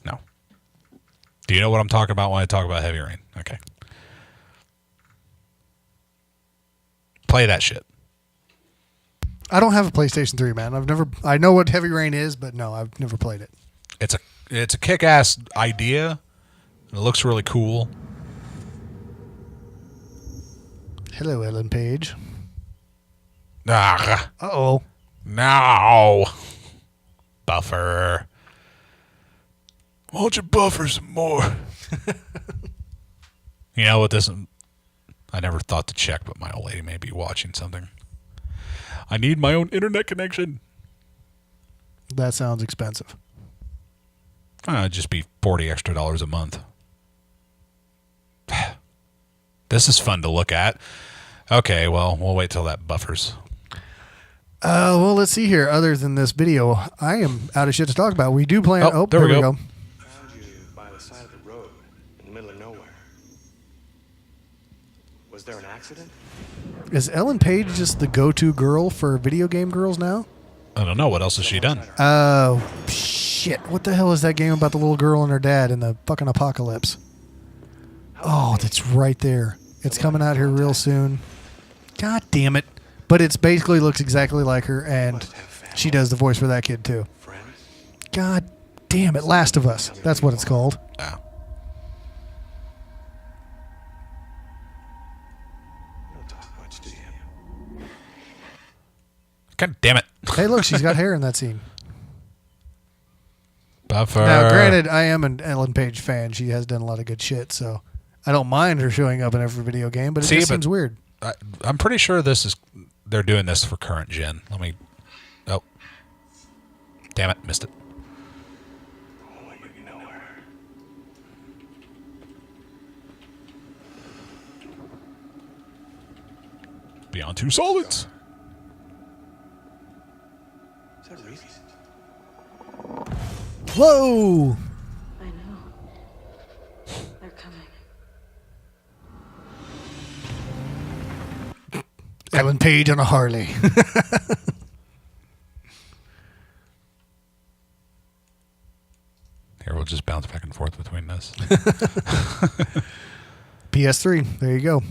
No. Do you know what I'm talking about when I talk about Heavy Rain? Okay. Play that shit. I don't have a PlayStation 3, man. I know what Heavy Rain is, but no, I've never played it. It's a kick-ass idea. It looks really cool. Hello, Ellen Page. Ah, Uh-oh. no. Buffer. Why don't you buffer some more? You know what this... I never thought to check, but my old lady may be watching something. I need my own internet connection. That sounds expensive. It'd just be $40 extra a month. This is fun to look at. Okay, well, we'll wait till that buffers. Well, let's see here. Other than this video, I am out of shit to talk about. We do plan... Oh, there we go. Found you by the side of the road in the middle of nowhere. Was there an accident? Is Ellen Page just the go-to girl for video game girls now? I don't know. What else has she done? Oh, shit. What the hell is that game about the little girl and her dad in the fucking apocalypse? Oh, that's right there. It's coming out here real soon. God damn it. But it's basically looks exactly like her, and she does the voice for that kid, too. Friends? God damn it. Last of Us. That's what it's called. Oh. You don't talk much, do you? God damn it. Hey, look, she's got hair in that scene. Buffer. Now, granted, I am an Ellen Page fan. She has done a lot of good shit, so I don't mind her showing up in every video game, but it just seems weird. I'm pretty sure they're doing this for current gen. Let me... Oh. Damn it. Missed it. Oh, you know her. Beyond Two Solids. Is that Reese? Whoa! I know. They're coming. Ellen Page on a Harley. Here, we'll just bounce back and forth between this. PS3. There you go.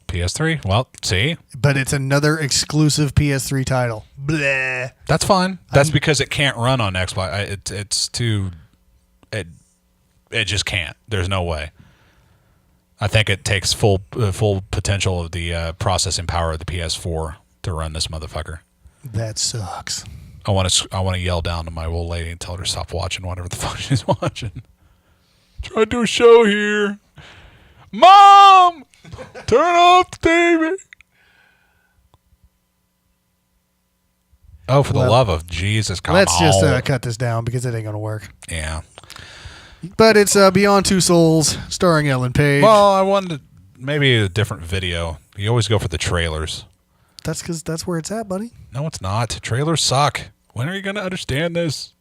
PS3? Well, see? But it's another exclusive PS3 title. Bleh. That's fine. That's because it can't run on Xbox. It's too... It just can't. There's no way. I think it takes full potential of the processing power of the PS4 to run this motherfucker. That sucks. I want to yell down to my old lady and tell her to stop watching whatever the fuck she's watching. Try to do a show here. Mom, turn off the TV. Oh, for the love of Jesus, come Let's on. just cut this down because it ain't going to work. Yeah. But it's Beyond Two Souls, starring Ellen Page. Well, I wanted maybe a different video. You always go for the trailers. That's because that's where it's at, buddy. No, it's not. Trailers suck. When are you going to understand this?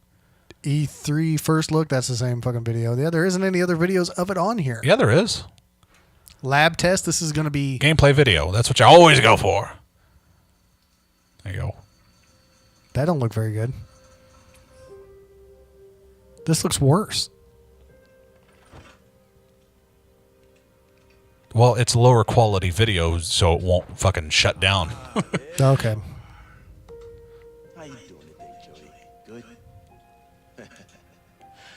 E3 first look, that's the same fucking video. Yeah, there isn't any other videos of it on here. Yeah, there is. Lab test, this is going to be... Gameplay video. That's what you always go for. There you go. That don't look very good. This looks worse. Well, it's lower quality video, so it won't fucking shut down. Okay. How you doing today, Jody? Good?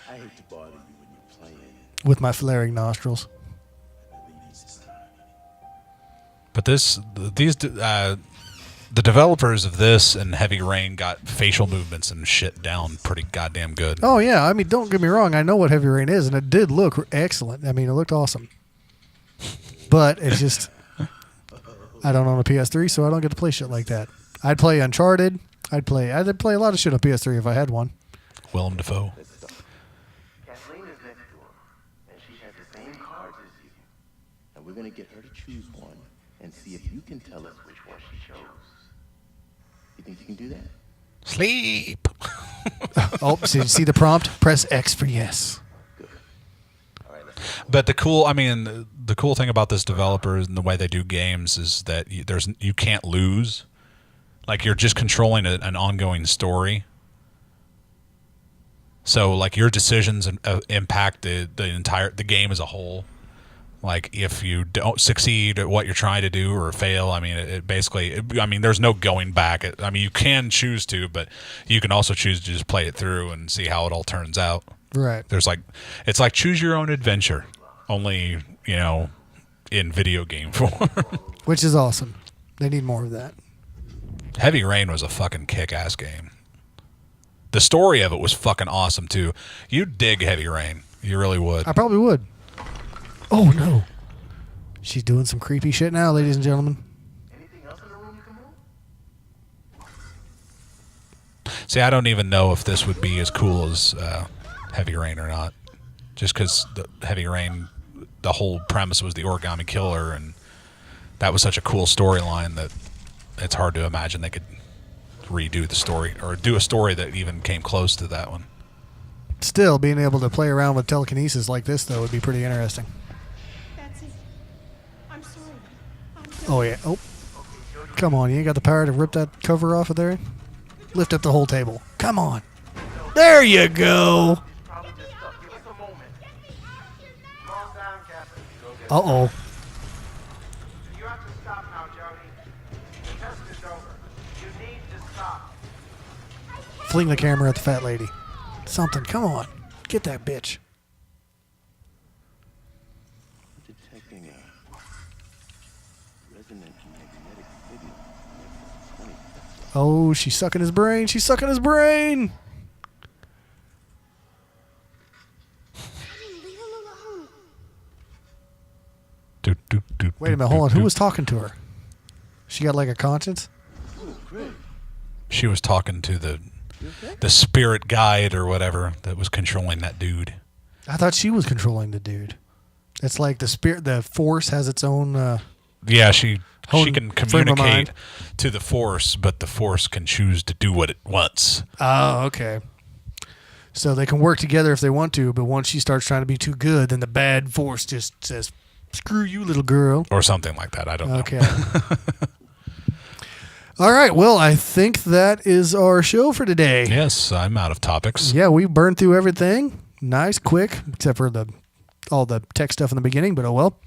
I hate to bother you when you're playing. With my flaring nostrils. Ladies this time. But the developers of this and Heavy Rain got facial movements and shit down pretty goddamn good. Oh, yeah. I mean, don't get me wrong. I know what Heavy Rain is, and it did look excellent. I mean, it looked awesome. But it's just... I don't own a PS3, so I don't get to play shit like that. I'd play Uncharted. I'd play a lot of shit on PS3 if I had one. Willem Dafoe. Kathleen is next door, and she has the same cards as you. And we're going to get her to choose one and see if you can tell us which one she chose. You think you can do that? Sleep. Oh, see the prompt? Press X for yes. But the cool thing about this developer and the way they do games is that you can't lose. Like, you're just controlling an ongoing story. So, like, your decisions impact the game as a whole. Like, if you don't succeed at what you're trying to do or fail, I mean, it basically, there's no going back. You can choose to, but you can also choose to just play it through and see how it all turns out. Right. It's like choose your own adventure, only, in video game form. Which is awesome. They need more of that. Heavy Rain was a fucking kick-ass game. The story of it was fucking awesome, too. You'd dig Heavy Rain. You really would. I probably would. Oh, no. She's doing some creepy shit now, ladies and gentlemen. Anything else in the room you can move? See, I don't even know if this would be as cool as Heavy Rain or not. Just because the Heavy Rain, the whole premise was the origami killer, and that was such a cool storyline that it's hard to imagine they could redo the story or do a story that even came close to that one. Still, being able to play around with telekinesis like this, though, would be pretty interesting. That's it. I'm sorry. Oh, yeah. Oh. Come on. You ain't got the power to rip that cover off of there? Lift up the whole table. Come on. There you go. Probably just stuck. Give us a moment. Calm down, Captain. Uh-oh. You have to stop now, Jody. The test is over. You need to stop. Fling the camera at the fat lady. Something. Come on. Get that bitch. Detecting a resonant magnetic signal. 20. Oh, she's sucking his brain. She's sucking his brain. Leave him alone. Wait a minute. Hold on. Who was talking to her? She got like a conscience? She was talking to the spirit guide or whatever that was controlling that dude. I thought she was controlling the dude. It's like the force has its own... Yeah, she Own can frame of mind. communicate to the force, but the force can choose to do what it wants. Oh, okay. So they can work together if they want to, but once she starts trying to be too good, then the bad force just says, screw you, little girl. Or something like that. I don't know. Okay. All right. Well, I think that is our show for today. Yes, I'm out of topics. Yeah, we burned through everything. Nice, quick, except for all the tech stuff in the beginning, but oh well.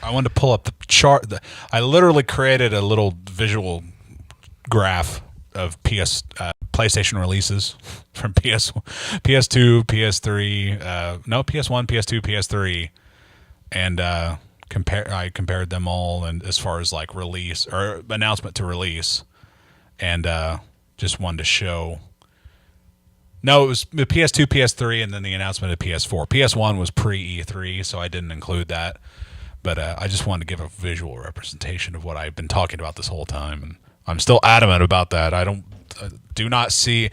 I wanted to pull up the chart. I literally created a little visual graph of PlayStation releases from PS2, PS3, PS1, PS2, PS3, and I compared them all, and as far as like release or announcement to release, and just wanted to show. No, it was the PS2, PS3, and then the announcement of PS4. PS1 was pre-E3, so I didn't include that. But I just wanted to give a visual representation of what I've been talking about this whole time, and I'm still adamant about that. I do not see.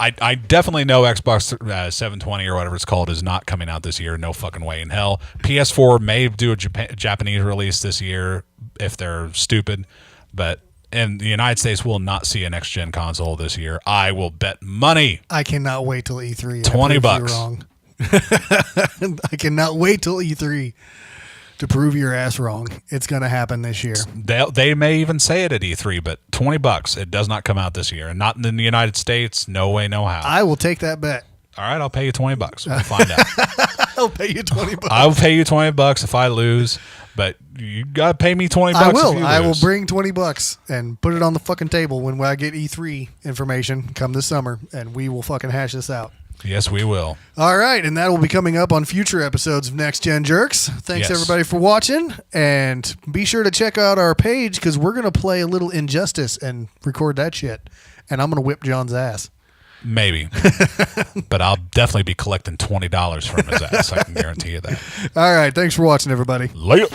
I definitely know Xbox 720 or whatever it's called is not coming out this year. No fucking way in hell. PS4 may do a Japanese release this year if they're stupid, but in the United States will not see a next gen console this year. I will bet money. I cannot wait till E3. $20. Wrong. I cannot wait till E3 to prove your ass wrong. It's going to happen this year. They may even say it at E3, but $20. It does not come out this year, and not in the United States. No way, no how. I will take that bet. All right, I'll pay you $20. We'll find out. I'll pay you $20. I'll pay you $20 if I lose, but you gotta pay me $20. I will. If you I will lose. bring $20 and put it on the fucking table when I get E3 information come this summer, and we will fucking hash this out. Yes, we will. All right, and that will be coming up on future episodes of Next Gen Jerks. Thanks Yes. everybody for watching, and be sure to check out our page because we're gonna play a little Injustice and record that shit, and I'm gonna whip John's ass. Maybe, but I'll definitely be collecting $20 from his ass. I can guarantee you that. All right, thanks for watching, everybody. Later.